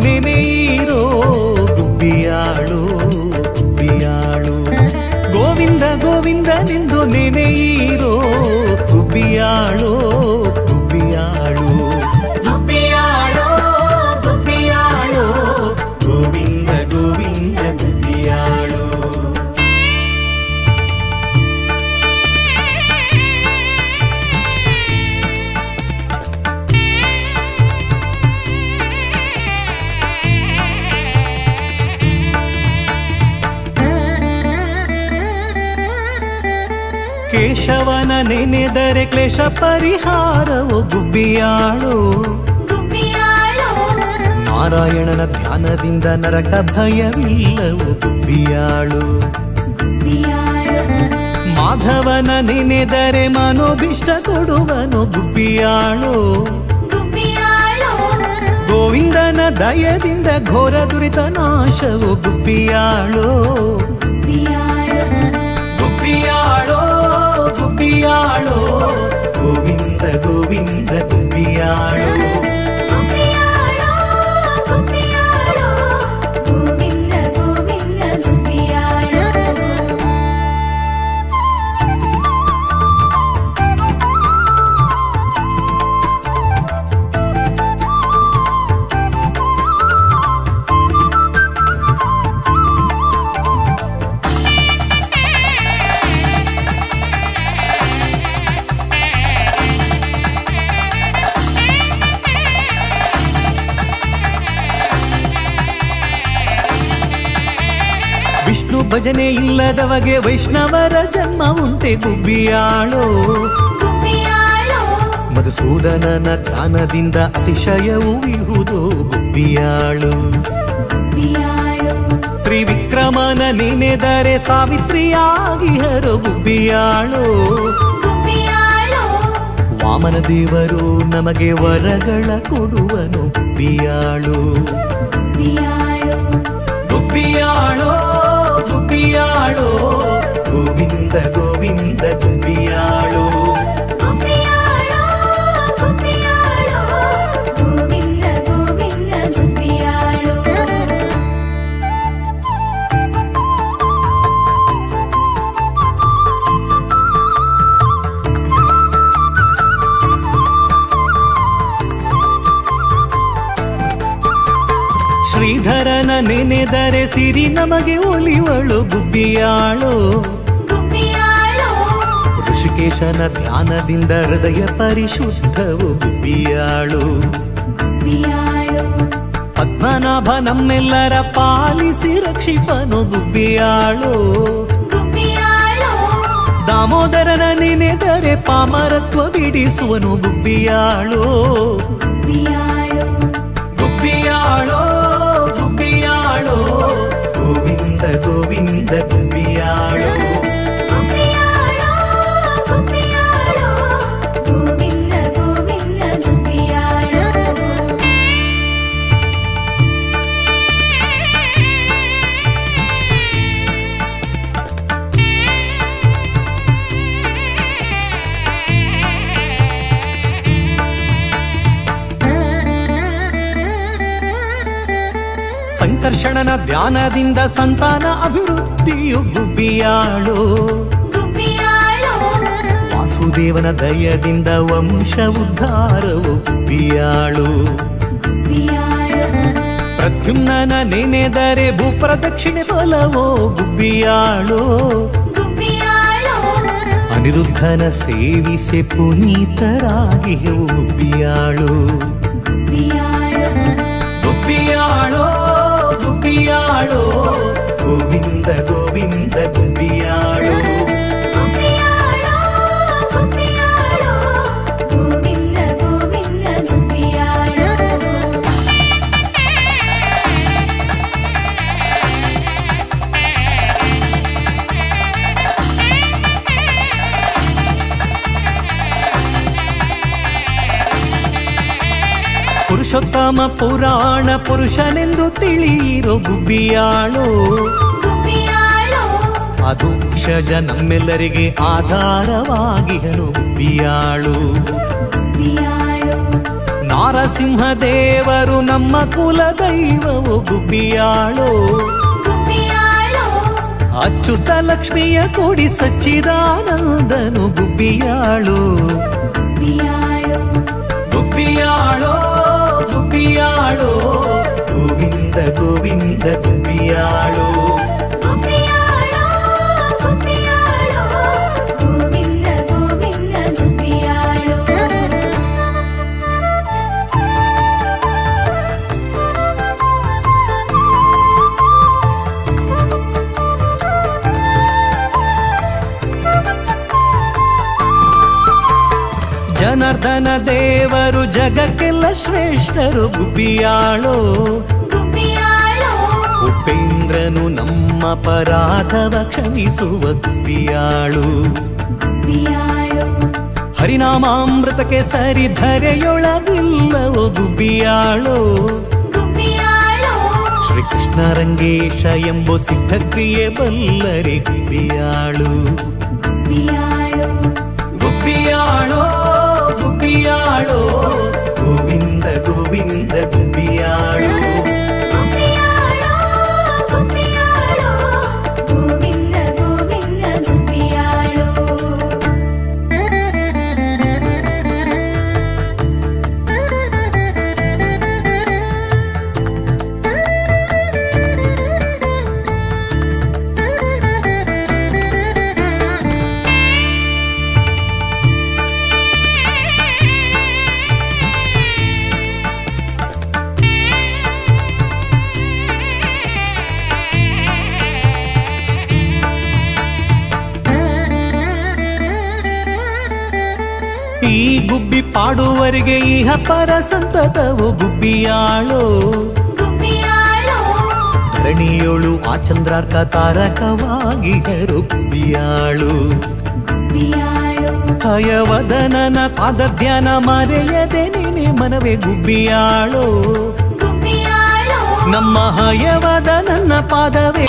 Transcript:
ನೆನೆಯಿರೋ ಗುಬ್ಬಿಯಾಳು ಗುಬ್ಬಿಯಾಳು. ಗೋವಿಂದ ಗೋವಿಂದನೆಂದು ನೆನೆಯಿರೋ ಗುಬ್ಬಿಯಾಳು ಗುಬ್ಬಿಯಾಳು. ಗುಬ್ಬಿಯಾಳು ಗುಬ್ಬಿಯಾಳು ಗೋವಿಂದ ಗೋವಿಂದ ಗುಬ್ಬಿಯಾಳು. ಕೇಶವನ ನೆನೆದರೆ ಕ್ಲೇಶ ಪರಿಹಾರವು ಗುಬ್ಬಿಯಾಳು ಗುಬ್ಬಿಯಾಳು. ನಾರಾಯಣನ ಧ್ಯಾನದಿಂದ ನರಕ ಭಯವಿಲ್ಲವು ಗುಬ್ಬಿಯಾಳು ಗುಬ್ಬಿಯಾಳು. ಮಾಧವನ ನೆನೆದರೆ ಮನೋಭಿಷ್ಟ ಕೊಡುವನು ಗುಬ್ಬಿಯಾಳು ಗುಬ್ಬಿಯಾಳು. ಗೋವಿಂದನ ದಯದಿಂದ ಘೋರ ದುರಿತ ನಾಶವು ಗುಬ್ಬಿಯಾಳು ಗುಬ್ಬಿಯಾಳು. ಗುಬ್ಬಿಯಾಳು ಗುಬ್ಬಿಯಾಳು ಗೋವಿಂದ ಗೋವಿಂದ ಗುಬ್ಬಿಯಾಳು. ಗುಬ್ಬಿಯಾಳು ಗುಬ್ಬಿಯಾಳು ಗೋವಿಂದ ಗೋವಿಂದ ಗುಬ್ಬಿಯಾಳು. ವಿಷ್ಣು ಭಜನೆ ಇಲ್ಲದವಗೆ ವೈಷ್ಣವರ ಜನ್ಮ ಉಂಟೆ ಗುಬ್ಬಿಯಾಳು ಗುಬ್ಬಿಯಾಳು. ಮಧುಸೂದನನ ಧ್ಯಾನದಿಂದ ಅತಿಶಯವು ಇಹುದು ಗುಬ್ಬಿಯಾಳು. ಗುಬ್ಬಿಯಾಳು. ತ್ರಿವಿಕ್ರಮನ ನೆನೆದರೆ ಸಾವಿತ್ರಿಯಾಗಿಹರು ಗುಬ್ಬಿಯಾಳು. ಗುಬ್ಬಿಯಾಳು. ವಾಮನ ದೇವರು ನಮಗೆ ವರಗಳ ಕೊಡುವನು ಗುಬ್ಬಿಯಾಳು ಗುಬ್ಬಿಯಾಳು. ಗುಬ್ಬಿಯಾಳು ಗುಬ್ಬಿಯಾಳು ಗೋವಿಂದ ಗೋವಿಂದ ಗುಬ್ಬಿಯಾಳು. ಗುಬ್ಬಿಯಾಳು ಗುಬ್ಬಿಯಾಳು ಗೋವಿಂದ ಗೋವಿಂದ ಗುಬ್ಬಿಯಾಳು. ಶ್ರೀಧರನ ನೆನೆದರೆ ಸಿರಿ ನಮಗೆ ಒಲಿವಳು ಗುಬ್ಬಿಯಾಳು. ಗುಬ್ಬಿಯಾಳು. ಋಷಿಕೇಶನ ಧ್ಯಾನದಿಂದ ಹೃದಯ ಪರಿಶುದ್ಧವು ಗುಬ್ಬಿಯಾಳು. ಗುಬ್ಬಿಯಾಳು. ಪದ್ಮನಾಭ ನಮ್ಮೆಲ್ಲರ ಪಾಲಿಸಿ ರಕ್ಷಿಪನು ಗುಬ್ಬಿಯಾಳು. ಗುಬ್ಬಿಯಾಳು. ದಾಮೋದರನ ನೆನೆದರೆ ಪಾಮರತ್ವ ಬಿಡಿಸುವನು ಗುಬ್ಬಿಯಾಳು ಗುಬ್ಬಿಯಾಳು. ಗುಬ್ಬಿಯಾಳು ಗುಬ್ಬಿಯಾಳು ಗೋವಿಂದ ಗೋವಿಂದ ಗುಬ್ಬಿಯಾಳು. ಗುಬ್ಬಿಯಾಳು ಗುಬ್ಬಿಯಾಳು ಗೋವಿಂದ ಗೋವಿಂದ ಗುಬ್ಬಿಯಾಳು. ಸಂಕರ್ಷಣನ ಧ್ಯಾನದಿಂದ ಸಂತಾನ ಅಭಿವೃದ್ಧಿಯು ಗುಬ್ಬಿಯಾಳು. ಗುಬ್ಬಿಯಾಳು. ವಾಸುದೇವನ ದಯದಿಂದ ವಂಶ ಉದ್ಧಾರವು ಗುಬ್ಬಿಯಾಳು. ಗುಬ್ಬಿಯಾಳು. ಪ್ರದ್ಯುಮ್ನನ ನೆನೆದರೆ ಭೂಪ್ರದಕ್ಷಿಣೆ ಫಲವೋ ಗುಬ್ಬಿಯಾಳು. ಗುಬ್ಬಿಯಾಳು. ಅನಿರುದ್ಧನ ಸೇವಿಸೆ ಪುನೀತರಾಗಿಯು ಗುಬ್ಬಿಯಾಳು. ಗುಬ್ಬಿಯಾಳು. ಗುಬ್ಬಿಯಾಳು ಗುಬ್ಬಿಯಾಳು ಗೋವಿಂದ ಗೋವಿಂದ ಗುಬ್ಬಿಯಾಳು. ಗುಬ್ಬಿಯಾಳು ಗುಬ್ಬಿಯಾಳು ಗೋವಿಂದ ಗೋವಿಂದ ಗುಬ್ಬಿಯಾಳು. ಪುರುಷೋತ್ತಮ ಪುರಾಣ ಪುರುಷನೆಂದು ತಿಳಿಯಿರೋ ಗುಬ್ಬಿಯಾಳು. ಗುಬ್ಬಿಯಾಳು. ಅದು ಕ್ಷಜ ನಮ್ಮೆಲ್ಲರಿಗೆ ಆಧಾರವಾಗಿಹನು ಗುಬ್ಬಿಯಾಳು. ಗುಬ್ಬಿಯಾಳು. ನಾರಸಿಂಹ ದೇವರು ನಮ್ಮ ಕುಲ ದೈವವು ಗುಬ್ಬಿಯಾಳೋ ಗುಬ್ಬಿಯಾಳೋ ಅಚ್ಯುತ ಲಕ್ಷ್ಮಿಯ ಕೊಡಿ ಸಚ್ಚಿದಾನಂದನು ಗುಬ್ಬಿಯಾಳು ಗುಬ್ಬಿಯಾಳೋ ಗುಬ್ಬಿಯಾಳೋ ಗುಬ್ಬಿಯಾಳೋ ಗೋವಿಂದ ಗೋವಿಂದ ಗುಬ್ಬಿಯಾಳೋ ಗುಬ್ಬಿಯಾಳೋ ಗುಬ್ಬಿಯಾಳೋ ಗೋವಿಂದ ಗೋವಿಂದ ಗುಬ್ಬಿಯಾಳೋ ಜನಾರ್ದನ ದೇವರು ಜಗಕ್ಕೆಲ್ಲ ಶ್ರೇಷ್ಠರು ಗುಬ್ಬಿಯಾಳೋ ಗುಬ್ಬಿಯಾಳೋ ಉಪೇಂದ್ರನು ನಮ್ಮ ಪರಾಧವ ಕ್ಷಮಿಸುವ ಗುಬ್ಬಿಯಾಳು ಗುಬ್ಬಿಯಾಳೋ ಹರಿನಾಮಾಮೃತಕ್ಕೆ ಸರಿ ಧರೆಯೊಳಗಿಲ್ಲವೋ ಗುಬ್ಬಿಯಾಳೋ ಗುಬ್ಬಿಯಾಳೋ ಶ್ರೀಕೃಷ್ಣ ರಂಗೇಶ ಎಂಬ ಸಿದ್ಧಕ್ರಿಯೆ ಬಲ್ಲರೆ ಗುಬ್ಬಿಯಾಳು ಗುಬ್ಬಿಯಾಳೋ ಗುಬ್ಬಿಯಾಳೋ ಗುಬ್ಬಿಯಾಳೋ ಗೋವಿಂದ ಗೋವಿಂದ ಗುಬ್ಬಿಯಾಳು ಗುಬ್ಬಿಯಾಳೋ ಗುಬ್ಬಿಯಾಳೋ ಗೋವಿಂದ ಗೋವಿಂದ ಗುಬ್ಬಿಯಾಳೋ ಈ ಗುಬ್ಬಿ ಪಾಡುವರಿಗೆ ಇಹ ಪರ ಸಂತತವು ಗುಬ್ಬಿಯಾಳೋ ಗುಬ್ಬಿಯಾಳೋ ಧರಣಿಯೋಳು ಆ ಚಂದ್ರಾರ್ಕ ತಾರಕವಾಗಿ ಹರು ಗುಬ್ಬಿಯಾಳು ಗುಬ್ಬಿಯಾಳೋ ಹಯವದನನ ಪಾದ ಧ್ಯಾನ ಮರೆಯದೆ ನೀನೆ ಮನವೇ ಗುಬ್ಬಿಯಾಳೋ ಗುಬ್ಬಿಯಾಳೋ ನಮ್ಮ ಹಯವದ ನನ್ನ ಪಾದವೇ